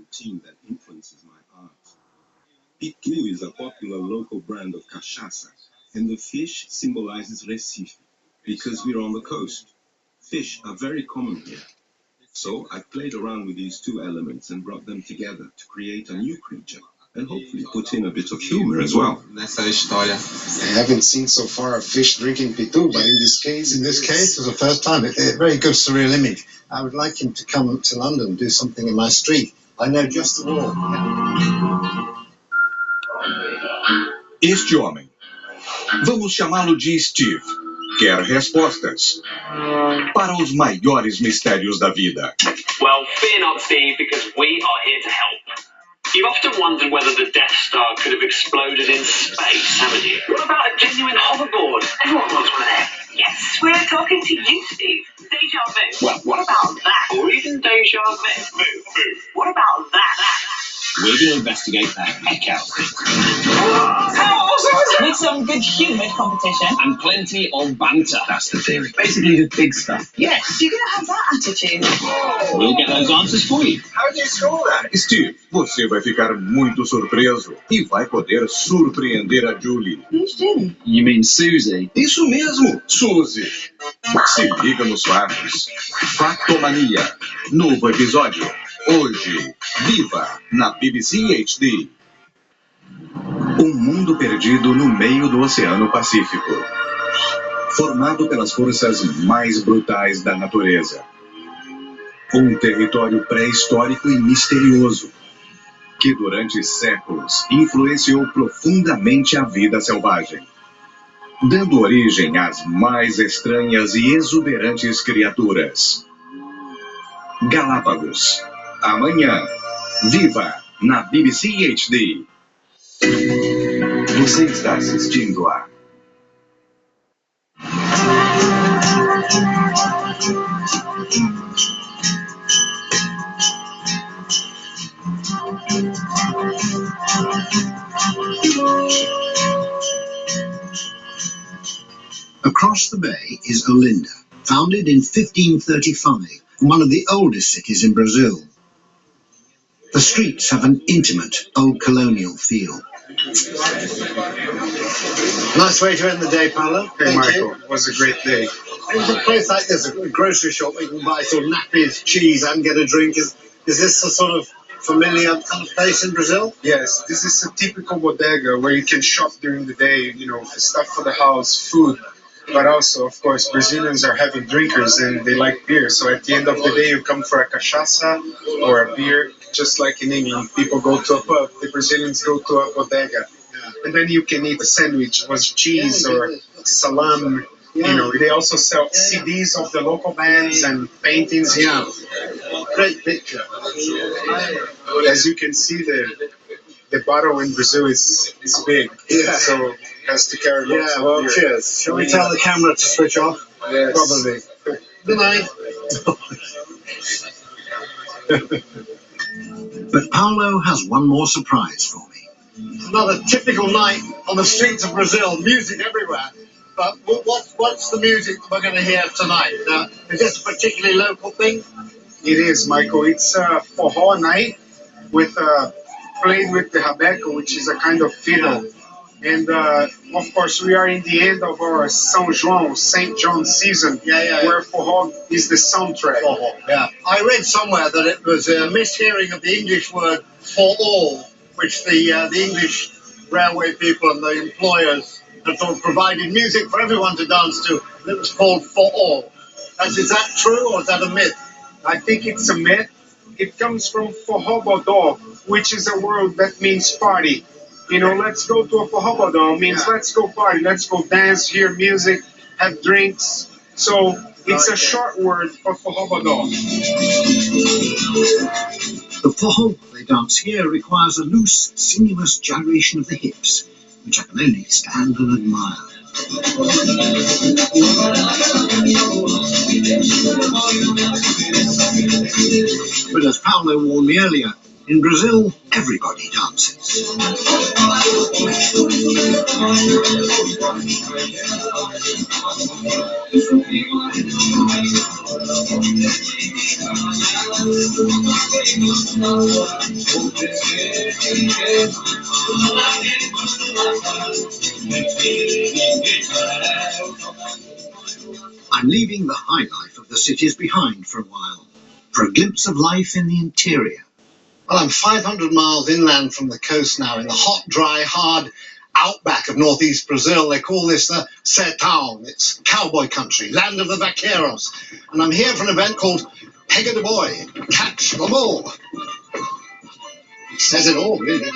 routine that influences my art. Pitu is a popular local brand of cachaça, and the fish symbolizes Recife, because we're on the coast. Fish are very common here. So I played around with these two elements and brought them together to create a new creature, and hopefully put in a bit of humor as well. Nessa história. I haven't seen so far a fish drinking pitu, but in this case, it was the first time. It's a very good surreal image. I would like him to come to London and do something in my street. I know just the wall. Este homem, vamos chamá-lo de Steve, quer respostas para os maiores mistérios da vida. Well, fear not, Steve, because we are here to help. You've often wondered whether the Death Star could have exploded in space, haven't you? What about a genuine hoverboard? Everyone wants one of them. Yes, we're talking to you, Steve. Deja vu. Well, what about that? Or even deja vu. What about that? We're going to investigate the heck out of it. With some good humoured competition. And plenty of banter. That's the theory. Basically the big stuff. Yes. You're going to have that attitude. We'll get those answers for you. How do you score that? Steve, você vai ficar muito surpreso e vai poder surpreender a Julie. Who's Julie? You mean Susie? Isso mesmo, Suzy. Se liga nos fatos. Fatomania. Novo episódio. Hoje, viva na BBC HD. Um mundo perdido no meio do Oceano Pacífico. Formado pelas forças mais brutais da natureza. Um território pré-histórico e misterioso, que durante séculos influenciou profundamente a vida selvagem, dando origem às mais estranhas e exuberantes criaturas. Galápagos. Amanhã, viva na BBC HD. Você está assistindo a Across the bay is Olinda, founded in 1535, one of the oldest cities in Brazil. The streets have an intimate, old colonial feel. Nice way to end the day, Paolo. Hey, Michael, it was a great day. There's a place like this, a grocery shop where you can buy sort of nappies, cheese, and get a drink. Is this a sort of familiar kind of place in Brazil? Yes, this is a typical bodega where you can shop during the day, stuff for the house, food. But also, of course, Brazilians are heavy drinkers and they like beer. So at the end of the day, you come for a cachaça or a beer, just like in England. People go to a pub, the Brazilians go to a bodega. And then you can eat a sandwich with cheese or salami. They also sell CDs of the local bands and paintings. Yeah, great picture. As you can see, the bottle in Brazil is big. Yeah. So it has to carry lots of beer. Cheers. Shall we tell the camera to switch off? Yes. Probably. Good night. But Paolo has one more surprise for me. Another typical night on the streets of Brazil, music everywhere. But what's the music that we're going to hear tonight? Now, is this a particularly local thing? It is, Michael. It's a forró night with played with the rabeco, which is a kind of fiddle. And of course, we are in the end of our St. John season, where forró is the soundtrack. Yeah. I read somewhere that it was a mishearing of the English word for all, which the English railway people and the employers had sort of provided music for everyone to dance to. And it was called for all. Is that true or is that a myth? I think it's a myth. It comes from forró, which is a word that means party. Let's go to a forró, means let's go party, let's go dance, hear music, have drinks. So it's a short word for forró. The forró they dance here requires a loose, sinuous gyration of the hips, which I can only stand and admire. But as Paolo warned me earlier, In Brazil, everybody dances. I'm leaving the high life of the cities behind for a while, for a glimpse of life in the interior. Well, I'm 500 miles inland from the coast now, in the hot, dry, hard outback of northeast Brazil. They call this the Sertão. It's cowboy country, land of the vaqueros. And I'm here for an event called Pega de Boi, Catch the Bull. It says it all, really.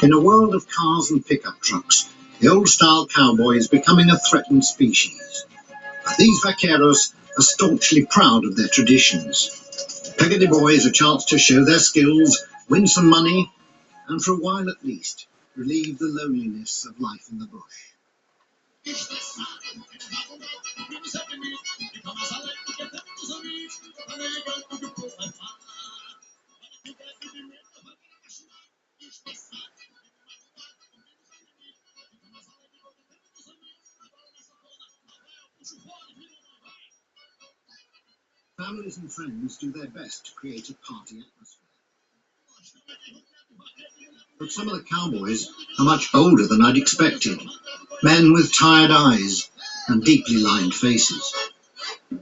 In a world of cars and pickup trucks, the old-style cowboy is becoming a threatened species. But these vaqueros are staunchly proud of their traditions. Pega de Boi is a chance to show their skills, win some money, and for a while at least, relieve the loneliness of life in the bush. Families and friends do their best to create a party atmosphere. But some of the cowboys are much older than I'd expected. Men with tired eyes and deeply lined faces. When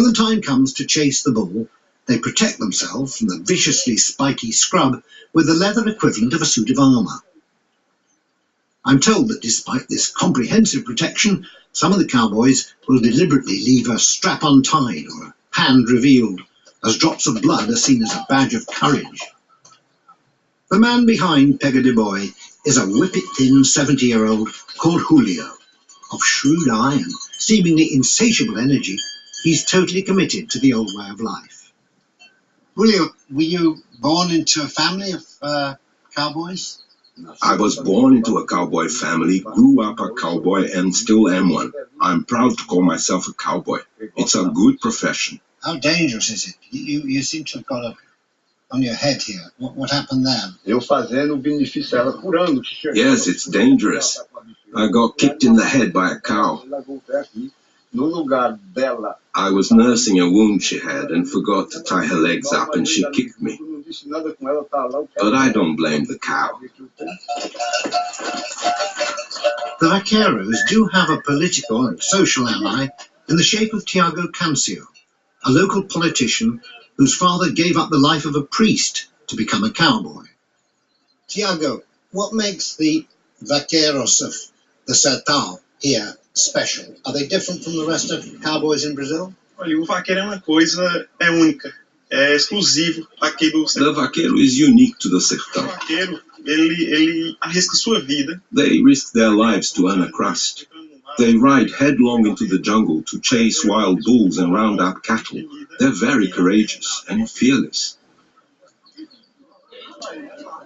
the time comes to chase the bull, they protect themselves from the viciously spiky scrub with the leather equivalent of a suit of armour. I'm told that despite this comprehensive protection, some of the cowboys will deliberately leave a strap untied or a hand revealed, as drops of blood are seen as a badge of courage. The man behind Pega de Boi is a whippet-thin 70-year-old called Julio. Of shrewd eye and seemingly insatiable energy, he's totally committed to the old way of life. Julio, were you born into a family of cowboys? I was born into a cowboy family, grew up a cowboy, and still am one. I'm proud to call myself a cowboy. It's a good profession. How dangerous is it? You seem to have got a on your head here. What happened there? Yes, it's dangerous. I got kicked in the head by a cow. I was nursing a wound she had and forgot to tie her legs up, and she kicked me. But I don't blame the cow. The vaqueros do have a political and social ally in the shape of Tiago Cancio, a local politician whose father gave up the life of a priest to become a cowboy. Tiago, what makes the vaqueros of the Sertão here special? Are they different from the rest of cowboys in Brazil? Olha, o vaqueiro é uma coisa, é única, é exclusivo aqui do The vaquero is unique to the Sertão. O vaqueiro, ele arrisca sua vida. They risk their lives to earn a crust. They ride headlong into the jungle to chase wild bulls and round up cattle. They're very courageous and fearless.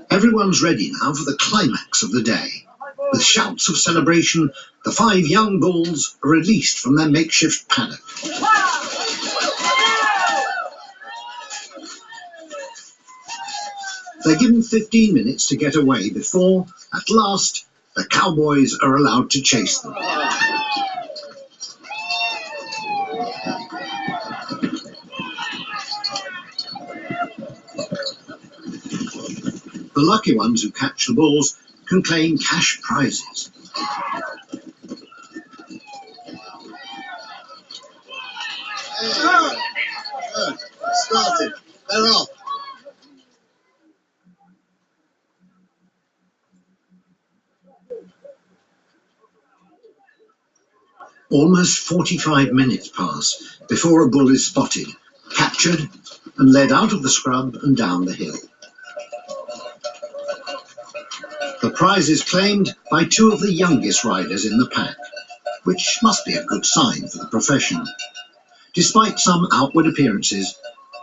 Everyone's ready now for the climax of the day. With shouts of celebration, the 5 young bulls are released from their makeshift paddock. They're given 15 minutes to get away before, at last, the cowboys are allowed to chase them. The lucky ones who catch the bulls can claim cash prizes. Good. Started. They're off. Almost 45 minutes pass before a bull is spotted, captured, and led out of the scrub and down the hill. The prize is claimed by 2 of the youngest riders in the pack, which must be a good sign for the profession. Despite some outward appearances,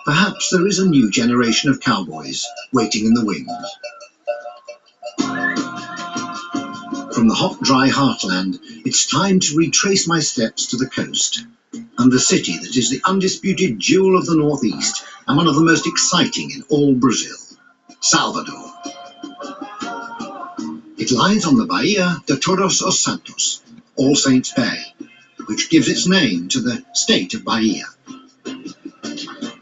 perhaps there is a new generation of cowboys waiting in the wings. From the hot, dry heartland, it's time to retrace my steps to the coast and the city that is the undisputed jewel of the northeast and one of the most exciting in all Brazil, Salvador. It lies on the Bahia de Todos os Santos, All Saints Bay, which gives its name to the state of Bahia.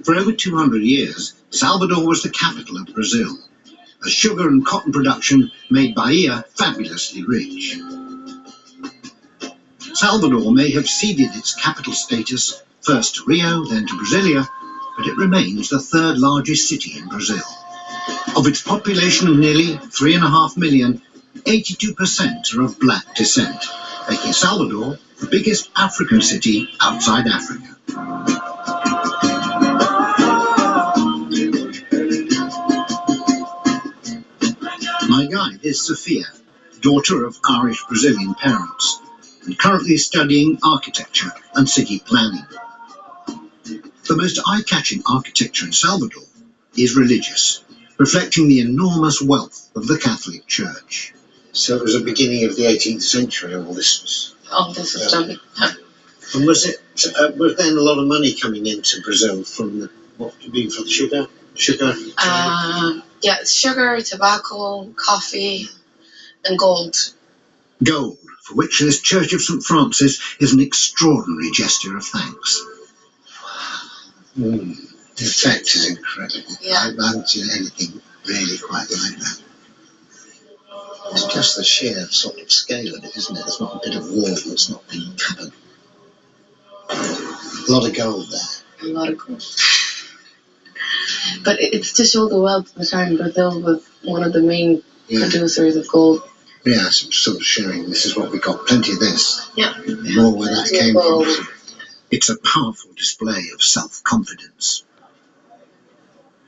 For over 200 years, Salvador was the capital of Brazil, as sugar and cotton production made Bahia fabulously rich. Salvador may have ceded its capital status first to Rio, then to Brasilia, but it remains the third largest city in Brazil. Of its population of nearly 3.5 million, 82% are of black descent, making Salvador the biggest African city outside Africa. My guide is Sophia, daughter of Irish-Brazilian parents, and currently studying architecture and city planning. The most eye-catching architecture in Salvador is religious, reflecting the enormous wealth of the Catholic Church. So it was the beginning of the 18th century, all this was... All this was done. And was then a lot of money coming into Brazil from what do you mean, from sugar? Yeah, sugar, tobacco, coffee, and gold. Gold, for which this Church of St. Francis is an extraordinary gesture of thanks. The effect is incredible. Yeah. I haven't seen anything really quite like that. It's just the sheer sort of scale of it, isn't it? It's not a bit of wall that's not being covered. A lot of gold there. A lot of gold. But it's to show the wealth of the time. Brazil was one of the main producers of gold. Yeah, sort of showing this is what we got. Plenty of this. Yeah. More where that came from. It's a powerful display of self-confidence.